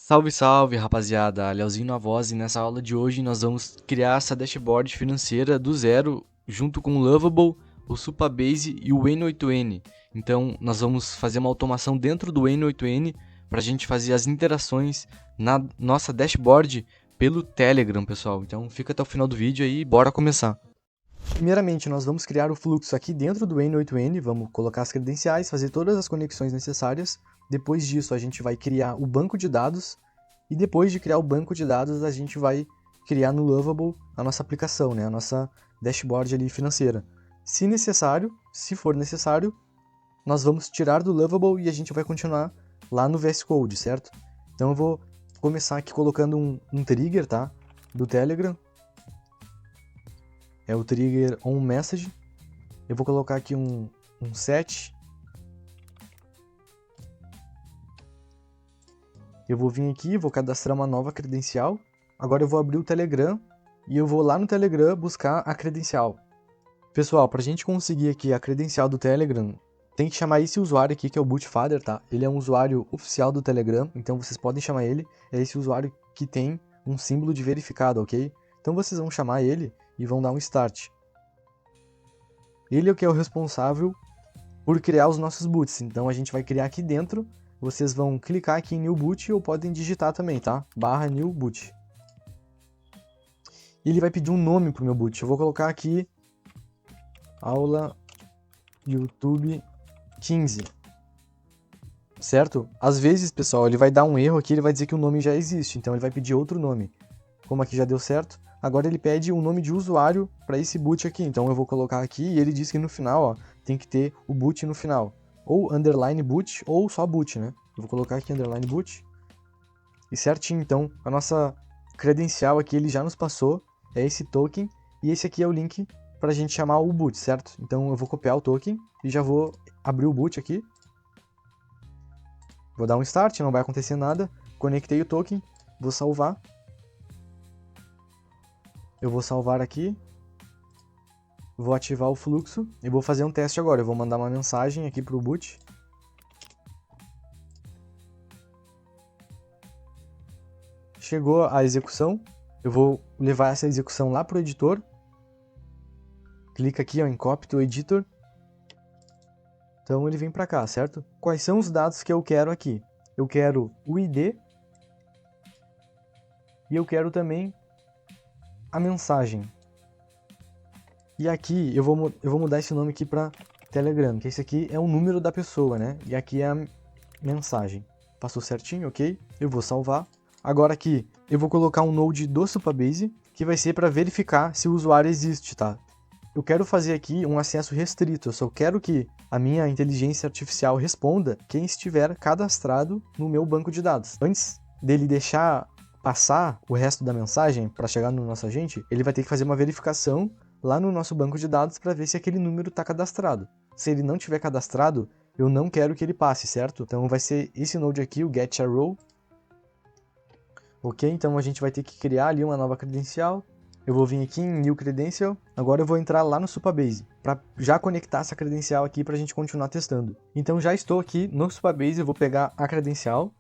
Salve, salve, rapaziada! Leozinho na voz e nessa aula de hoje nós vamos criar essa dashboard financeira do zero junto com o Lovable, o Supabase e o N8N. Então nós vamos fazer uma automação dentro do N8N para a gente fazer as interações na nossa dashboard pelo Telegram, pessoal. Então fica até o final do vídeo aí e bora começar! Primeiramente, nós vamos criar o fluxo aqui dentro do N8N, vamos colocar as credenciais, fazer todas as conexões necessárias. Depois disso, a gente vai criar o banco de dados, e depois de criar o banco de dados, a gente vai criar no Lovable a nossa aplicação, né? A nossa dashboard ali financeira. Se necessário, se for necessário, nós vamos tirar do Lovable e a gente vai continuar lá no VS Code, certo? Então eu vou começar aqui colocando um trigger, tá? Do Telegram. É o trigger onMessage. Eu vou colocar aqui um set. Eu vou vir aqui, vou cadastrar uma nova credencial. Agora eu vou abrir o Telegram e eu vou lá no Telegram buscar a credencial. Pessoal, para a gente conseguir aqui a credencial do Telegram, tem que chamar esse usuário aqui, que é o Bootfather, tá? Ele é um usuário oficial do Telegram, então vocês podem chamar ele. É esse usuário que tem um símbolo de verificado, ok? Então vocês vão chamar ele e vão dar um start. Ele é o que é o responsável por criar os nossos boots, então a gente vai criar aqui dentro. Vocês vão clicar aqui em New Boot ou podem digitar também, tá? /New Boot. E ele vai pedir um nome para o meu boot. Eu vou colocar aqui aula YouTube 15. Certo? Às vezes, pessoal, ele vai dar um erro aqui, ele vai dizer que o nome já existe, então ele vai pedir outro nome. Como aqui já deu certo, agora ele pede um nome de usuário para esse boot aqui. Então eu vou colocar aqui e ele diz que no final, ó, tem que ter o boot no final. Ou underline boot, ou só boot, né? Eu vou colocar aqui underline boot. E certinho, então, a nossa credencial aqui, ele já nos passou. É esse token. E esse aqui é o link para a gente chamar o boot, certo? Então eu vou copiar o token e já vou abrir o boot aqui. Vou dar um start, não vai acontecer nada. Conectei o token, vou salvar. Eu vou salvar aqui. Vou ativar o fluxo e vou fazer um teste agora. Eu vou mandar uma mensagem aqui para o boot. Chegou a execução. Eu vou levar essa execução lá para o editor. Clica aqui ó, em Copy to Editor. Então ele vem para cá, certo? Quais são os dados que eu quero aqui? Eu quero o ID. E eu quero também a mensagem. E aqui eu vou mudar esse nome aqui para Telegram, que esse aqui é o número da pessoa, né? E aqui é a mensagem. Passou certinho, ok? Eu vou salvar. Agora aqui eu vou colocar um node do Supabase, que vai ser para verificar se o usuário existe, tá? Eu quero fazer aqui um acesso restrito, eu só quero que a minha inteligência artificial responda quem estiver cadastrado no meu banco de dados. Antes dele deixar passar o resto da mensagem para chegar no nosso agente, ele vai ter que fazer uma verificação lá no nosso banco de dados para ver se aquele número está cadastrado. Se ele não tiver cadastrado, eu não quero que ele passe, certo? Então vai ser esse node aqui, o getCharRow. Ok, então a gente vai ter que criar ali uma nova credencial. Eu vou vir aqui em New Credential. Agora eu vou entrar lá no Supabase para já conectar essa credencial aqui para a gente continuar testando. Então já estou aqui no Supabase, eu vou pegar a credencial,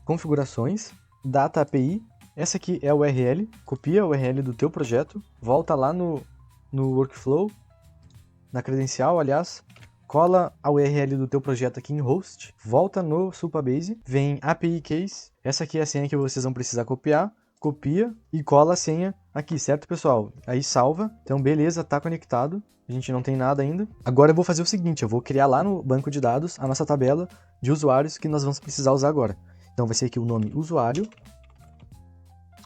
configurações, Data API. Essa aqui é a URL, copia a URL do teu projeto, volta lá no workflow, na credencial, aliás, cola a URL do teu projeto aqui em host, volta no Supabase, vem API Case, essa aqui é a senha que vocês vão precisar copiar, copia e cola a senha aqui, certo, pessoal? Aí salva, então beleza, tá conectado, a gente não tem nada ainda. Agora eu vou fazer o seguinte, eu vou criar lá no banco de dados a nossa tabela de usuários que nós vamos precisar usar agora. Então vai ser aqui o nome usuário,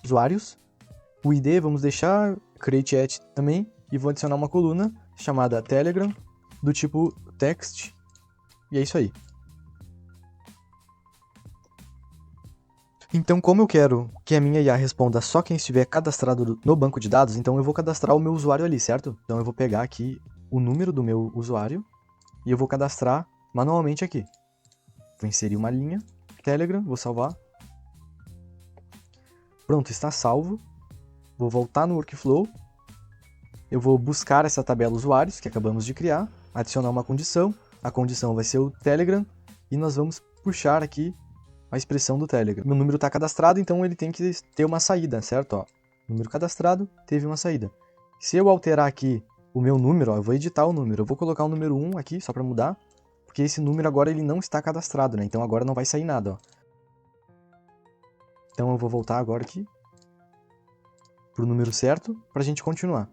usuários, o ID vamos deixar, create at também, e vou adicionar uma coluna chamada Telegram, do tipo text, e é isso aí. Então, como eu quero que a minha IA responda só quem estiver cadastrado no banco de dados, então eu vou cadastrar o meu usuário ali, certo? Então eu vou pegar aqui o número do meu usuário e eu vou cadastrar manualmente aqui. Vou inserir uma linha, Telegram, vou salvar. Pronto, está salvo. Vou voltar no workflow. Eu vou buscar essa tabela usuários que acabamos de criar, adicionar uma condição. A condição vai ser o Telegram e nós vamos puxar aqui a expressão do Telegram. Meu número está cadastrado, então ele tem que ter uma saída, certo? Ó, número cadastrado, teve uma saída. Se eu alterar aqui o meu número, ó, eu vou editar o número. Eu vou colocar o número 1 aqui, só para mudar, porque esse número agora ele não está cadastrado, né? Então agora não vai sair nada, ó. Então eu vou voltar agora aqui pro número certo para a gente continuar.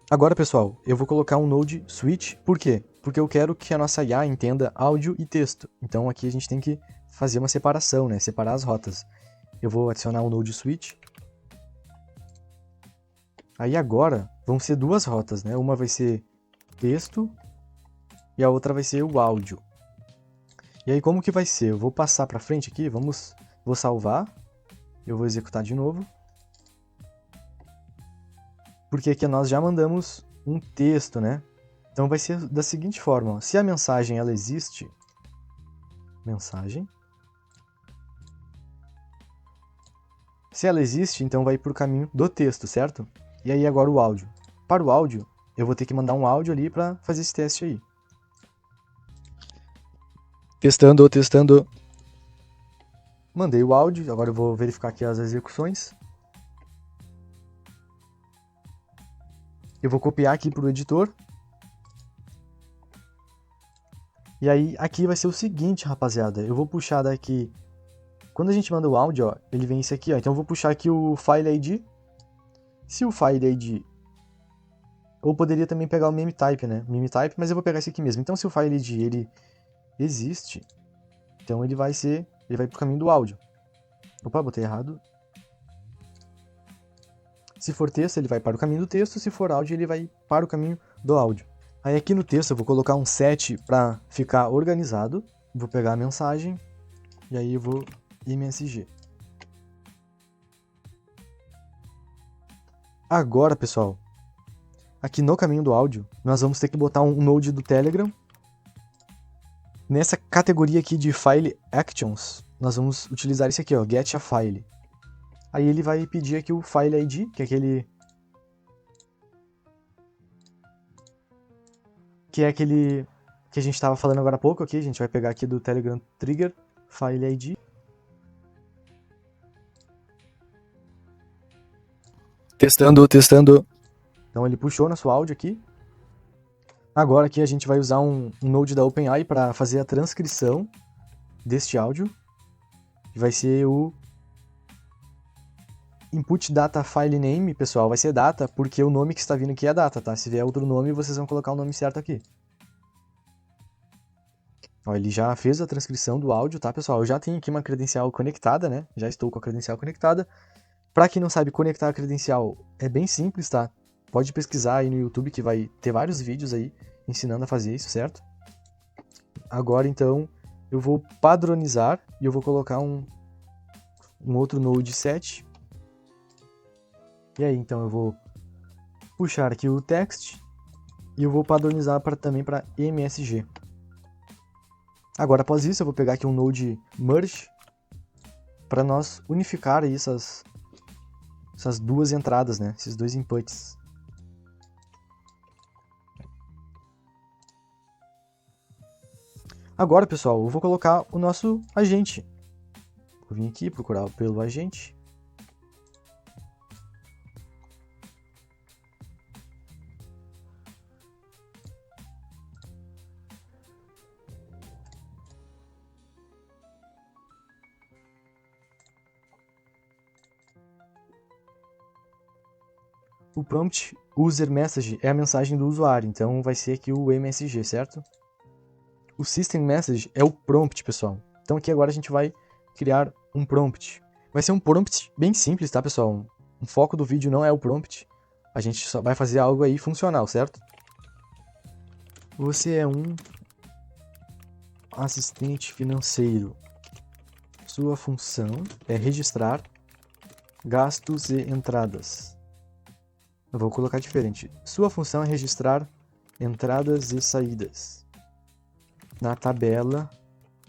Agora, pessoal, eu vou colocar um Node Switch. Por quê? Porque eu quero que a nossa IA entenda áudio e texto. Então aqui a gente tem que fazer uma separação, né? Separar as rotas. Eu vou adicionar um Node Switch. Aí agora vão ser duas rotas, né? Uma vai ser texto e a outra vai ser o áudio. E aí como que vai ser? Eu vou passar para frente aqui, vou salvar. Eu vou executar de novo. Porque aqui nós já mandamos um texto, né? Então vai ser da seguinte forma, ó. Se a mensagem ela existe, mensagem. Se ela existe, então vai para o caminho do texto, certo? E aí agora o áudio. Para o áudio, eu vou ter que mandar um áudio ali para fazer esse teste aí. Testando, testando. Mandei o áudio, agora eu vou verificar aqui as execuções. Eu vou copiar aqui para o editor. E aí, aqui vai ser o seguinte, rapaziada. Eu vou puxar daqui... Quando a gente manda o áudio, ó, ele vem esse aqui, ó. Então eu vou puxar aqui o File ID. Se o File ID... Ou poderia também pegar o MemeType, né? MemeType, mas eu vou pegar esse aqui mesmo. Então se o File ID, ele existe, então ele vai pro caminho do áudio. Opa, botei errado. Se for texto, ele vai para o caminho do texto. Se for áudio, ele vai para o caminho do áudio. Aí aqui no texto eu vou colocar um set para ficar organizado. Vou pegar a mensagem e aí eu vou MSG. Agora, pessoal, aqui no caminho do áudio, nós vamos ter que botar um node do Telegram. Nessa categoria aqui de File Actions, nós vamos utilizar esse aqui, ó, Get a File. Aí ele vai pedir aqui o File ID, que é aquele que a gente estava falando agora há pouco aqui. A gente vai pegar aqui do Telegram Trigger, File ID. Testando, testando. Então ele puxou nosso áudio aqui. Agora aqui a gente vai usar um node da OpenAI para fazer a transcrição deste áudio. Vai ser o Input Data File Name, pessoal, vai ser data, porque o nome que está vindo aqui é data, tá? Se vier outro nome, vocês vão colocar o nome certo aqui. Ó, ele já fez a transcrição do áudio, tá, pessoal? Eu já tenho aqui uma credencial conectada, né? Já estou com a credencial conectada. Para quem não sabe, conectar a credencial é bem simples, tá? Pode pesquisar aí no YouTube que vai ter vários vídeos aí ensinando a fazer isso, certo? Agora, então, eu vou padronizar e eu vou colocar um outro node set. E aí, então, eu vou puxar aqui o text e eu vou padronizar também para MSG. Agora, após isso, eu vou pegar aqui um node merge para nós unificar aí essas duas entradas, né? Esses dois inputs. Agora, pessoal, eu vou colocar o nosso agente. Vou vir aqui procurar pelo agente. O prompt user message é a mensagem do usuário, então vai ser aqui o MSG, certo? O system message é o prompt, pessoal. Então aqui agora a gente vai criar um prompt. Vai ser um prompt bem simples, tá, pessoal? O foco do vídeo não é o prompt. A gente só vai fazer algo aí funcional, certo? Você é um assistente financeiro. Sua função é registrar gastos e entradas. Eu vou colocar diferente. Sua função é registrar entradas e saídas na tabela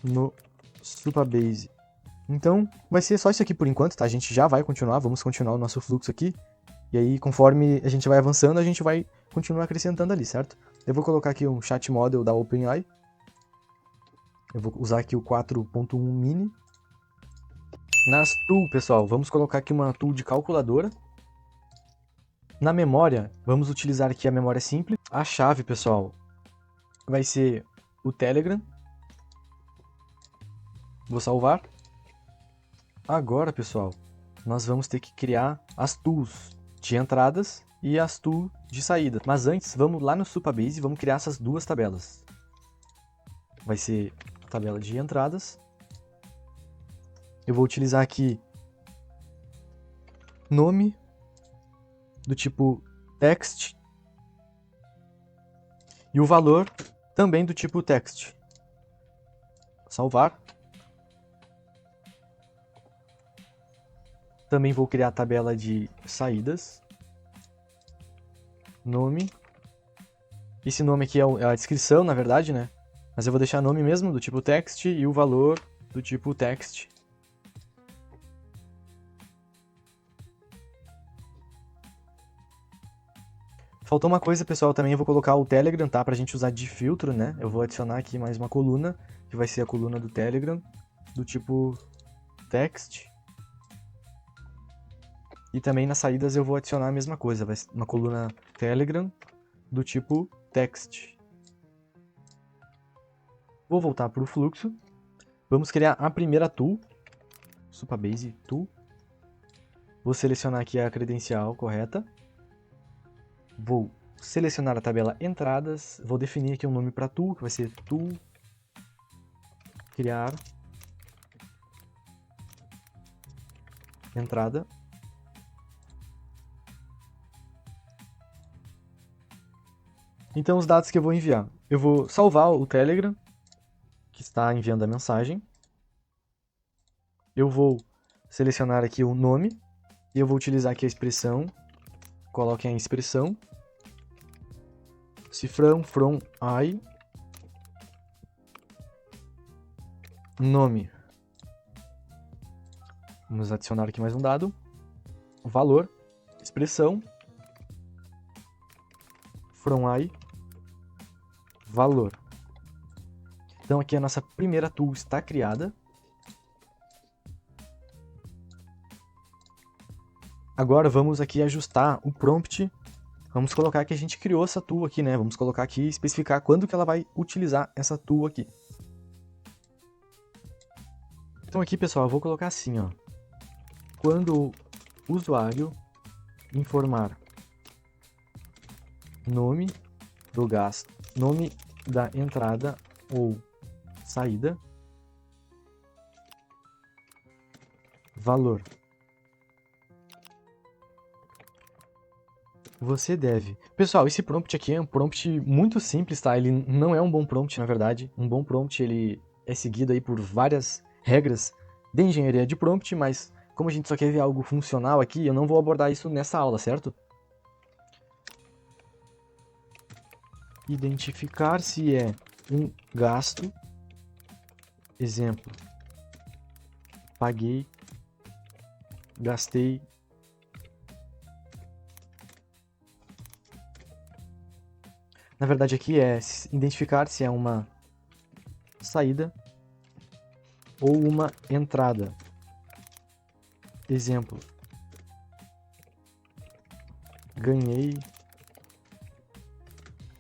no Supabase. Então, vai ser só isso aqui por enquanto, tá? A gente já vai continuar, vamos continuar o nosso fluxo aqui. E aí, conforme a gente vai avançando, a gente vai continuar acrescentando ali, certo? Eu vou colocar aqui um chat model da OpenAI. Eu vou usar aqui o 4.1 mini. Nas tool, pessoal, vamos colocar aqui uma tool de calculadora. Na memória, vamos utilizar aqui a memória simples. A chave, pessoal, vai ser o Telegram. Vou salvar. Agora, pessoal, nós vamos ter que criar as tools de entradas e as tools de saída. Mas antes, vamos lá no Supabase e vamos criar essas duas tabelas. Vai ser a tabela de entradas. Eu vou utilizar aqui nome do tipo text e o valor também do tipo text. Salvar. Também vou criar a tabela de saídas. Nome. Esse nome aqui é a descrição, na verdade, né? Mas eu vou deixar nome mesmo do tipo text e o valor do tipo text. Faltou uma coisa, pessoal, também eu vou colocar o Telegram, tá? Pra gente usar de filtro, né? Eu vou adicionar aqui mais uma coluna, que vai ser a coluna do Telegram, do tipo text. E também nas saídas eu vou adicionar a mesma coisa, vai ser uma coluna Telegram do tipo text. Vou voltar para o fluxo. Vamos criar a primeira tool, Supabase tool. Vou selecionar aqui a credencial correta. Vou selecionar a tabela entradas, vou definir aqui um nome para tool, que vai ser tool criar entrada. Então os dados que eu vou enviar, eu vou salvar o Telegram, que está enviando a mensagem. Eu vou selecionar aqui o nome, e eu vou utilizar aqui a expressão, coloquem a expressão, cifrão, from, I, nome. Vamos adicionar aqui mais um dado, valor, expressão, from, I, valor. Então aqui a nossa primeira tool está criada. Agora vamos aqui ajustar o prompt. Vamos colocar que a gente criou essa tool aqui, né? Vamos colocar aqui e especificar quando que ela vai utilizar essa tool aqui. Então aqui, pessoal, eu vou colocar assim, ó. Quando o usuário informar nome do gasto, nome da entrada ou saída, valor. Você deve. Pessoal, esse prompt aqui é um prompt muito simples, tá? Ele não é um bom prompt, na verdade. Um bom prompt, ele é seguido aí por várias regras de engenharia de prompt, mas como a gente só quer ver algo funcional aqui, eu não vou abordar isso nessa aula, certo? Identificar se é um gasto. Exemplo. Paguei. Gastei. Na verdade aqui é identificar se é uma saída ou uma entrada. Exemplo. Ganhei.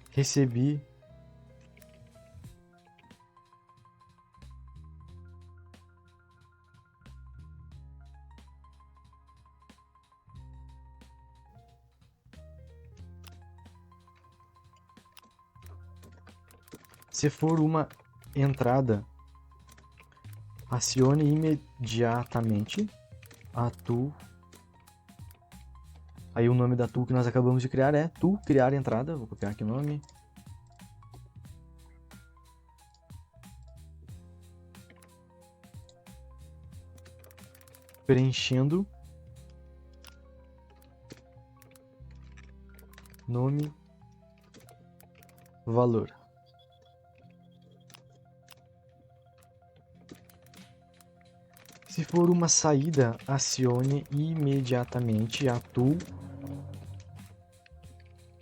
Recebi. Se for uma entrada, acione imediatamente a tool. Aí o nome da tool que nós acabamos de criar é tool criar entrada. Vou copiar aqui o nome. Preenchendo. Nome. Valor. Se for uma saída, acione imediatamente a tool.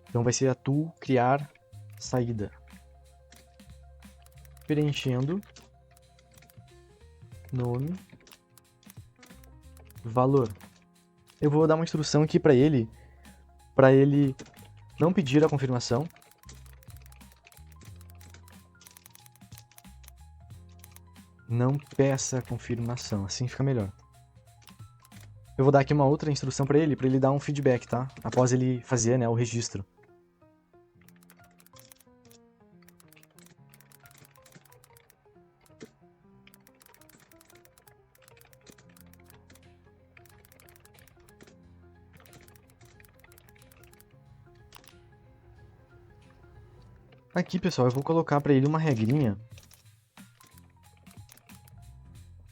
Então vai ser a tool criar saída. Preenchendo nome, valor. Eu vou dar uma instrução aqui para ele não pedir a confirmação. Não peça confirmação, assim fica melhor. Eu vou dar aqui uma outra instrução para ele dar um feedback, tá? Após ele fazer, né, o registro. Aqui, pessoal, eu vou colocar para ele uma regrinha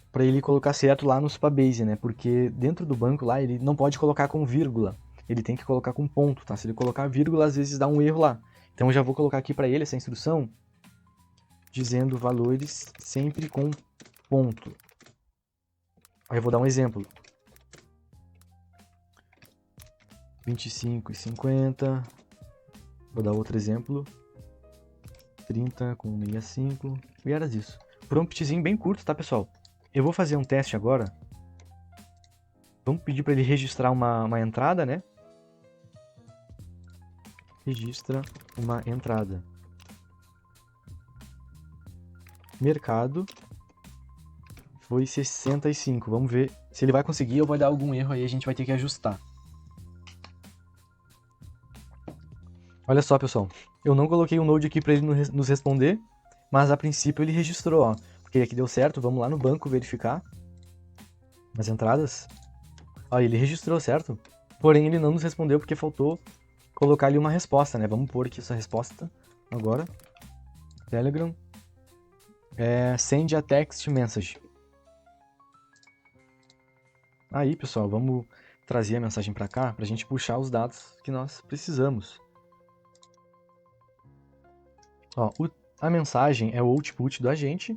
para ele colocar certo lá no Supabase, né? Porque dentro do banco lá ele não pode colocar com vírgula, ele tem que colocar com ponto, tá? Se ele colocar vírgula, às vezes dá um erro lá. Então eu já vou colocar aqui para ele essa instrução dizendo valores sempre com ponto. Aí eu vou dar um exemplo. 25,50. Vou dar outro exemplo. 30 com 65. E era isso. Promptzinho bem curto, tá, pessoal? Eu vou fazer um teste agora. Vamos pedir para ele registrar uma entrada, né? Registra uma entrada. Mercado. Foi 65. Vamos ver se ele vai conseguir ou vai dar algum erro aí. A gente vai ter que ajustar. Olha só, pessoal. Eu não coloquei um Node aqui para ele nos responder. Mas a princípio ele registrou, ó. Porque aqui deu certo. Vamos lá no banco verificar. As entradas. Ó, ele registrou, certo? Porém, ele não nos respondeu porque faltou colocar ali uma resposta, né? Vamos pôr aqui essa resposta agora. Telegram. Send a text message. Aí, pessoal, vamos trazer a mensagem para cá para a gente puxar os dados que nós precisamos. Ó, a mensagem é o output do agente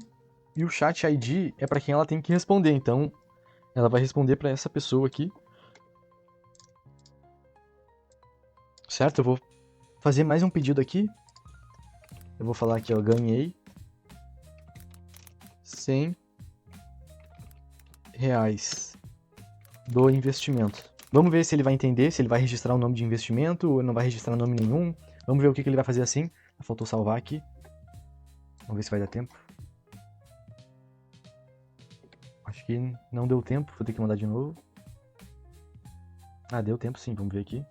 e o chat ID é para quem ela tem que responder. Então, ela vai responder para essa pessoa aqui. Certo? Eu vou fazer mais um pedido aqui. Eu vou falar aqui, ó, ganhei R$100 do investimento. Vamos ver se ele vai entender, se ele vai registrar o nome de investimento ou não vai registrar nome nenhum. Vamos ver o que ele vai fazer assim. Faltou salvar aqui. Vamos ver se vai dar tempo. Acho que não deu tempo, vou ter que mandar de novo. Ah, deu tempo sim, vamos ver aqui.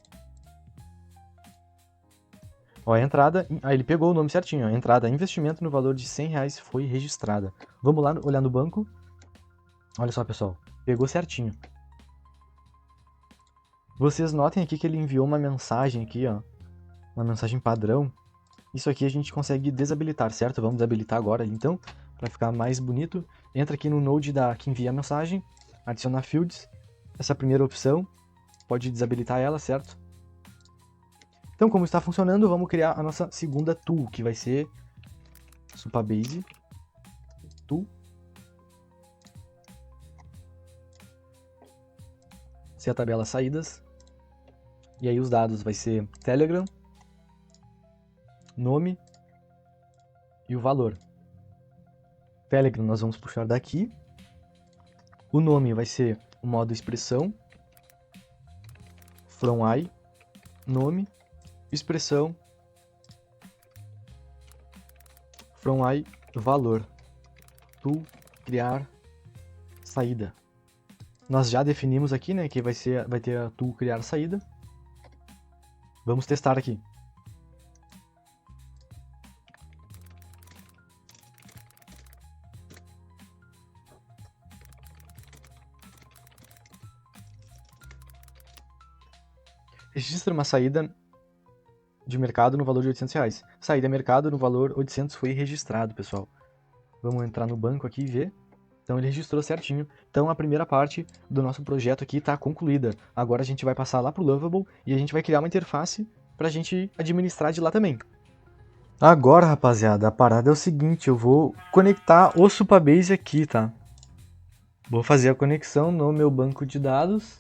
Ó, a entrada, ele pegou o nome certinho, ó. Entrada, investimento no valor de R$100 foi registrada. Vamos lá olhar no banco. Olha só, pessoal, pegou certinho. Vocês notem aqui que ele enviou uma mensagem aqui, ó. Uma mensagem padrão. Isso aqui a gente consegue desabilitar, certo? Vamos desabilitar agora, então, para ficar mais bonito. Entra aqui no Node que envia a mensagem, adicionar fields. Essa primeira opção, pode desabilitar ela, certo? Então, como está funcionando, vamos criar a nossa segunda tool, que vai ser Supabase tool. Se a tabela saídas. E aí os dados vai ser Telegram, nome e o valor. Telegram nós vamos puxar daqui. O nome vai ser o modo expressão. From I, nome, expressão. From I, valor. To, criar, saída. Nós já definimos aqui, né, que vai ter a to criar saída. Vamos testar aqui. Registra uma saída de mercado no valor de R$800. Saída mercado no valor 800 foi registrado, pessoal. Vamos entrar no banco aqui e ver. Então ele registrou certinho. Então a primeira parte do nosso projeto aqui está concluída. Agora a gente vai passar lá para o Lovable e a gente vai criar uma interface para a gente administrar de lá também. Agora, rapaziada, a parada é o seguinte, eu vou conectar o Supabase aqui, tá? Vou fazer a conexão no meu banco de dados.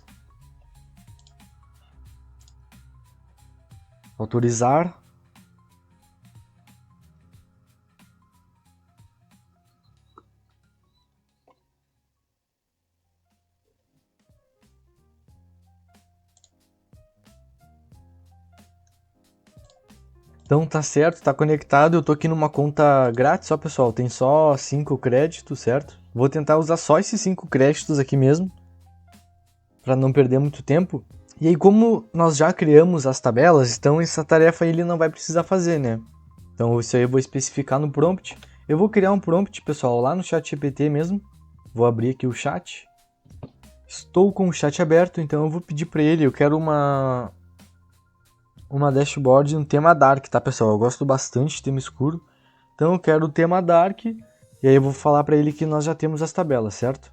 Autorizar. Então tá certo, tá conectado. Eu tô aqui numa conta grátis, ó pessoal, tem só 5 créditos, certo? Vou tentar usar só esses 5 créditos aqui mesmo, para não perder muito tempo. E aí, como nós já criamos as tabelas, então essa tarefa ele não vai precisar fazer, né? Então isso aí eu vou especificar no prompt. Eu vou criar um prompt, pessoal, lá no ChatGPT mesmo. Vou abrir aqui o chat. Estou com o chat aberto, então eu vou pedir para ele, eu quero uma dashboard no tema Dark, tá, pessoal? Eu gosto bastante de tema escuro. Então eu quero o tema Dark, e aí eu vou falar para ele que nós já temos as tabelas, certo?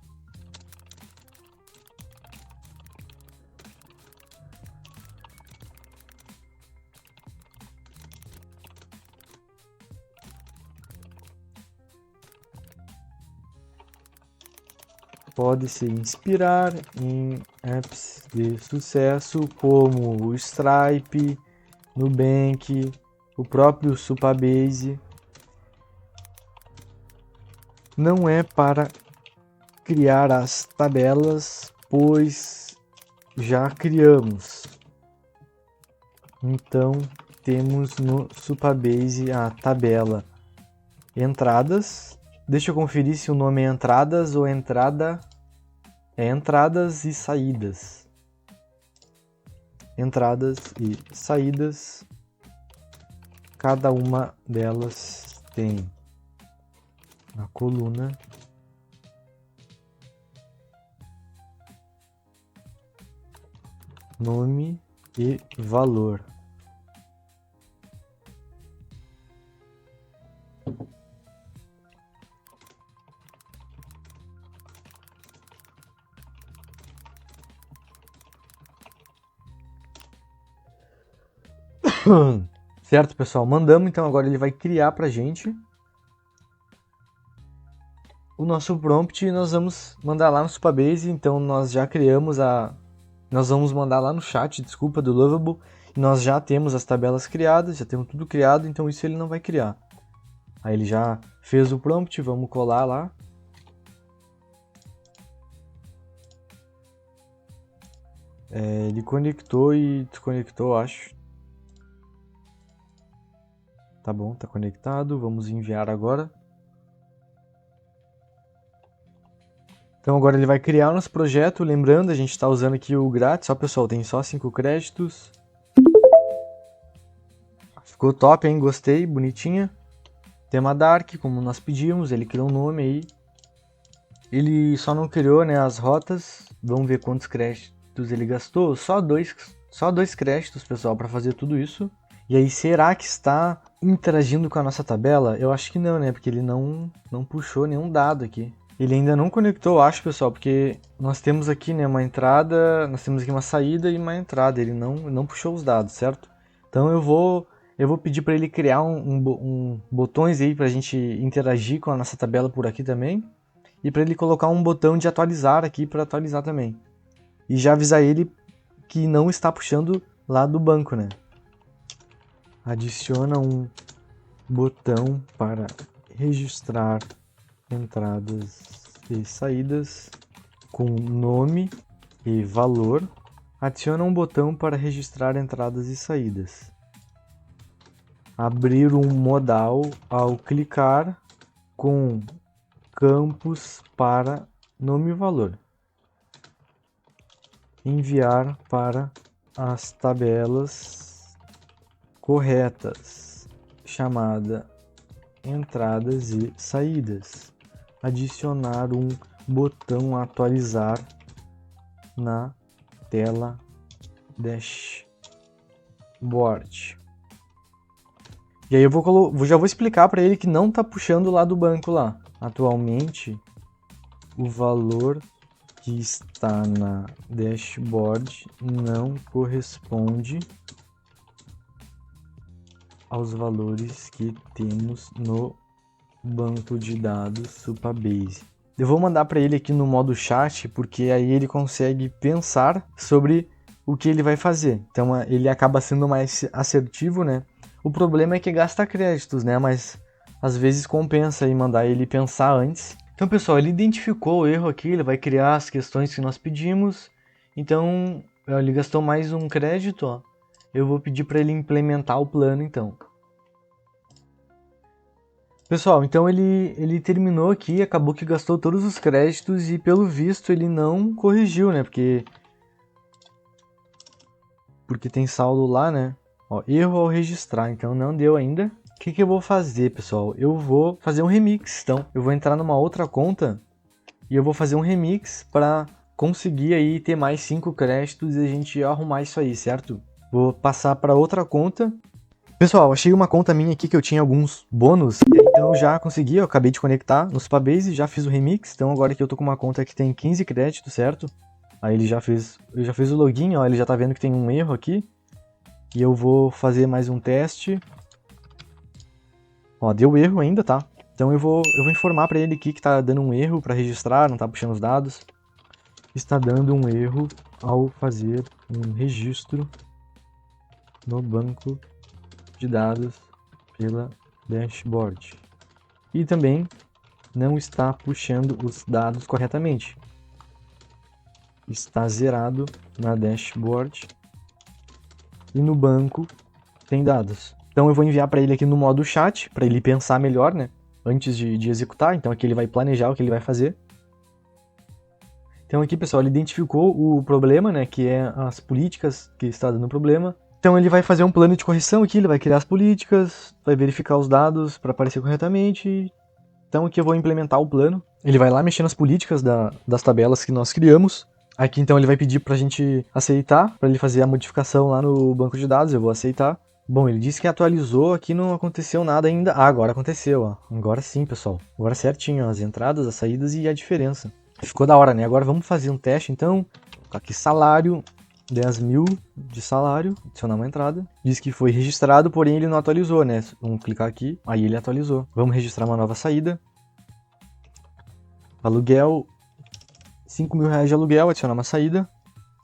Pode se inspirar em apps de sucesso como o Stripe, Nubank, o próprio Supabase. Não é para criar as tabelas, pois já criamos. Então temos no Supabase a tabela entradas. Deixa eu conferir se o nome é entradas ou entrada. É entradas e saídas. Entradas e saídas. Cada uma delas tem a coluna nome e valor. Certo, pessoal? Mandamos, então agora ele vai criar pra gente o nosso prompt e nós vamos mandar lá no Supabase. Então nós já criamos nós vamos mandar lá no chat, desculpa, do Lovable. E nós já temos as tabelas criadas, já temos tudo criado, então isso ele não vai criar. Aí ele já fez o prompt, vamos colar lá. Ele conectou e desconectou, acho. Tá bom, tá conectado. Vamos enviar agora. Então agora ele vai criar o nosso projeto. Lembrando, a gente está usando aqui o grátis. Ó, pessoal, tem só 5 créditos. Ficou top, hein? Gostei, bonitinha. Tema Dark, como nós pedimos. Ele criou um nome aí. Ele só não criou, né, as rotas. Vamos ver quantos créditos ele gastou. Só dois créditos, pessoal, para fazer tudo isso. E aí, será que está interagindo com a nossa tabela? Eu acho que não, né? Porque ele não puxou nenhum dado aqui. Ele ainda não conectou, eu acho, pessoal, porque nós temos aqui, né, uma entrada, nós temos aqui uma saída e uma entrada. Ele não puxou os dados, certo? Então eu vou pedir para ele criar botões aí para a gente interagir com a nossa tabela por aqui também. E para ele colocar um botão de atualizar aqui para atualizar também. E já avisar ele que não está puxando lá do banco, né? Adiciona um botão para registrar entradas e saídas com nome e valor. Adiciona um botão para registrar entradas e saídas. Abrir um modal ao clicar com campos para nome e valor. Enviar para as tabelas corretas, chamada entradas e saídas. Adicionar um botão atualizar na tela dashboard. E aí já vou explicar para ele que não está puxando lá do banco lá. Atualmente, o valor que está na dashboard não corresponde aos valores que temos no banco de dados Supabase. Eu vou mandar para ele aqui no modo chat, porque aí ele consegue pensar sobre o que ele vai fazer. Então ele acaba sendo mais assertivo, né? O problema é que gasta créditos, né? Mas às vezes compensa aí mandar ele pensar antes. Então, pessoal, ele identificou o erro aqui, ele vai criar as questões que nós pedimos. Então, ele gastou mais um crédito, ó. Eu vou pedir para ele implementar o plano, então. Pessoal, então ele terminou aqui, acabou que gastou todos os créditos e pelo visto ele não corrigiu, né? Porque tem saldo lá, né? Ó, erro ao registrar, então não deu ainda. O que eu vou fazer, pessoal? Eu vou fazer um remix, então. Eu vou entrar numa outra conta e eu vou fazer um remix para conseguir aí ter mais 5 créditos e a gente arrumar isso aí, certo? Vou passar para outra conta. Pessoal, achei uma conta minha aqui que eu tinha alguns bônus, e aí, então eu já consegui, eu acabei de conectar no Supabase, já fiz o remix, então agora que eu tô com uma conta que tem 15 créditos, certo? Aí ele já fez o login, ó, ele já tá vendo que tem um erro aqui, e eu vou fazer mais um teste. Ó, deu erro ainda, tá? Então eu vou informar pra ele aqui que tá dando um erro pra registrar, não tá puxando os dados. Está dando um erro ao fazer um registro no banco de dados pela dashboard. E também não está puxando os dados corretamente. Está zerado na dashboard e no banco tem dados. Então eu vou enviar para ele aqui no modo chat, para ele pensar melhor, né? Antes de executar. Então aqui ele vai planejar o que ele vai fazer. Então aqui, pessoal, ele identificou o problema, né? Que é as políticas que está dando problema. Então ele vai fazer um plano de correção aqui, ele vai criar as políticas, vai verificar os dados para aparecer corretamente. Então aqui eu vou implementar o plano. Ele vai lá mexer nas políticas das tabelas que nós criamos. Aqui então ele vai pedir para a gente aceitar, para ele fazer a modificação lá no banco de dados, eu vou aceitar. Bom, ele disse que atualizou, aqui não aconteceu nada ainda. Ah, agora aconteceu, ó. Agora sim, pessoal. Agora certinho, ó, as entradas, as saídas e a diferença. Ficou da hora, né? Agora vamos fazer um teste então. Aqui salário, 10 mil de salário, adicionar uma entrada. Diz que foi registrado, porém ele não atualizou, né? Vamos clicar aqui, aí ele atualizou. Vamos registrar uma nova saída. Aluguel, 5 mil reais de aluguel, adicionar uma saída.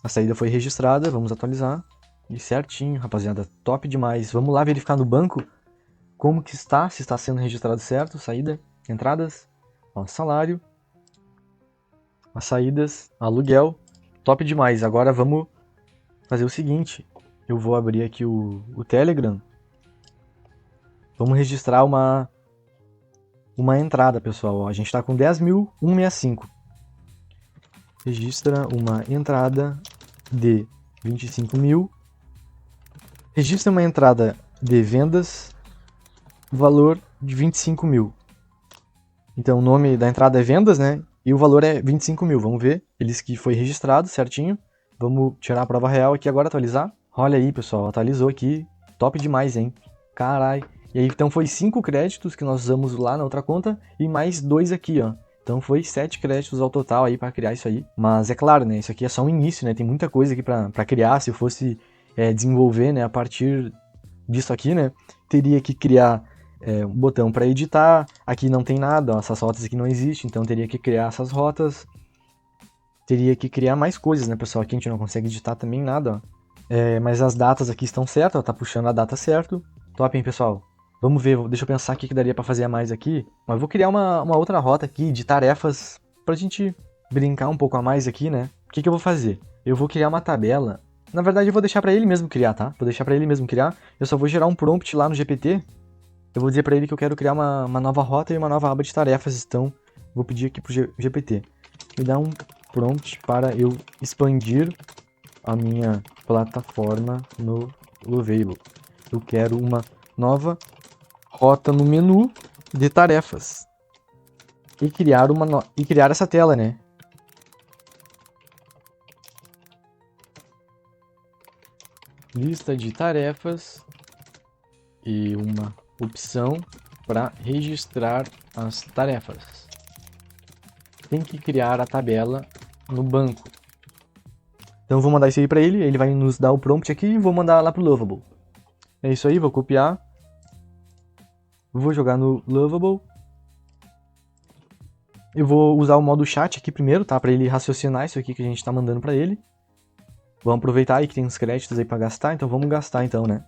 A saída foi registrada, vamos atualizar. E certinho, rapaziada, top demais. Vamos lá verificar no banco como que está, se está sendo registrado certo. Saída, entradas, ó, salário, as saídas, aluguel, top demais. Agora vamos fazer o seguinte, eu vou abrir aqui o Telegram. Vamos registrar uma entrada, pessoal. Ó, a gente está com 10.165. Registra uma entrada de 25 mil. Registra uma entrada de vendas, valor de 25 mil. Então o nome da entrada é vendas, né? E o valor é 25 mil. Vamos ver. Ele disse que foi registrado certinho. Vamos tirar a prova real aqui agora, atualizar. Olha aí, pessoal, atualizou aqui. Top demais, hein? Carai. E aí, então foi 5 créditos que nós usamos lá na outra conta e mais 2 aqui, ó. Então foi 7 créditos ao total aí para criar isso aí. Mas é claro, né? Isso aqui é só um início, né? Tem muita coisa aqui para criar. Se eu fosse desenvolver, né? A partir disso aqui, né? Teria que criar um botão para editar. Aqui não tem nada, ó, essas rotas aqui não existem. Então teria que criar essas rotas. Teria que criar mais coisas, né, pessoal? Aqui a gente não consegue editar também nada, ó. Mas as datas aqui estão certas, ó. Tá puxando a data certo. Top, hein, pessoal? Vamos ver, deixa eu pensar o que daria pra fazer a mais aqui. Mas eu vou criar uma outra rota aqui de tarefas pra gente brincar um pouco a mais aqui, né? O que eu vou fazer? Eu vou criar uma tabela. Na verdade, eu vou deixar pra ele mesmo criar, tá? Vou deixar pra ele mesmo criar. Eu só vou gerar um prompt lá no GPT. Eu vou dizer pra ele que eu quero criar uma nova rota e uma nova aba de tarefas. Então, vou pedir aqui pro GPT. Me dá um prompt para eu expandir a minha plataforma no Lovable. Eu quero uma nova rota no menu de tarefas e criar essa tela, né? Lista de tarefas e uma opção para registrar as tarefas. Tem que criar a tabela no banco. Então eu vou mandar isso aí para ele, ele vai nos dar o prompt aqui e vou mandar lá pro Lovable. É isso aí, vou copiar. Vou jogar no Lovable. Eu vou usar o modo chat aqui primeiro, tá? Pra ele raciocinar isso aqui que a gente tá mandando pra ele. Vamos aproveitar aí que tem uns créditos aí pra gastar, então vamos gastar então, né?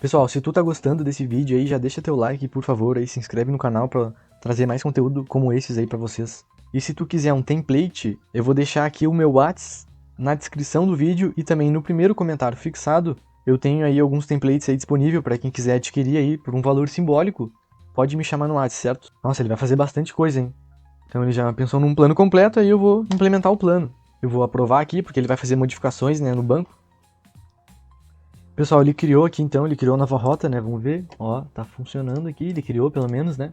Pessoal, se tu tá gostando desse vídeo aí, já deixa teu like, por favor, aí se inscreve no canal pra trazer mais conteúdo como esses aí pra vocês. E se tu quiser um template, eu vou deixar aqui o meu WhatsApp na descrição do vídeo e também no primeiro comentário fixado. Eu tenho aí alguns templates aí disponível para quem quiser adquirir aí por um valor simbólico. pode me chamar no WhatsApp, certo? Nossa, ele vai fazer bastante coisa, hein? Então ele já pensou num plano completo, aí eu vou implementar o plano. Eu vou aprovar aqui, porque ele vai fazer modificações, né, no banco. Pessoal, ele criou aqui então, ele criou nova rota, né, vamos ver. Ó, tá funcionando aqui, ele criou pelo menos, né.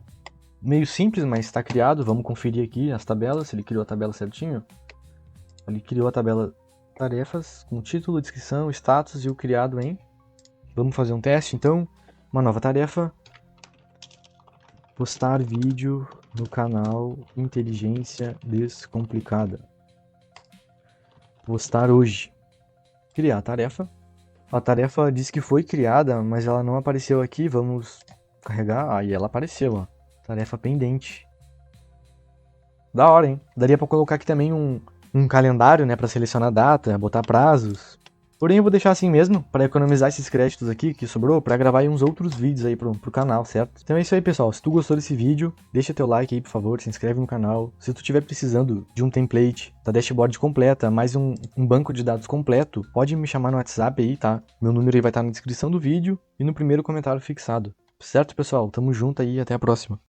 Meio simples, mas está criado, vamos conferir aqui as tabelas, se ele criou a tabela certinho. Ele criou a tabela tarefas, com título, descrição, status e o criado em. Vamos fazer um teste então, uma nova tarefa. Postar vídeo no canal Inteligência Descomplicada. Postar hoje. Criar a tarefa. A tarefa diz que foi criada, mas ela não apareceu aqui. Vamos carregar. Aí ela apareceu, ó. Tarefa pendente. Da hora, hein? Daria pra colocar aqui também um calendário, né? Pra selecionar data, botar prazos. Porém, eu vou deixar assim mesmo, para economizar esses créditos aqui que sobrou, para gravar aí uns outros vídeos aí pro canal, certo? Então é isso aí, pessoal. Se tu gostou desse vídeo, deixa teu like aí, por favor, se inscreve no canal. Se tu estiver precisando de um template da dashboard completa, mais um banco de dados completo, pode me chamar no WhatsApp aí, tá? Meu número aí vai estar na descrição do vídeo e no primeiro comentário fixado. Certo, pessoal? Tamo junto aí e até a próxima.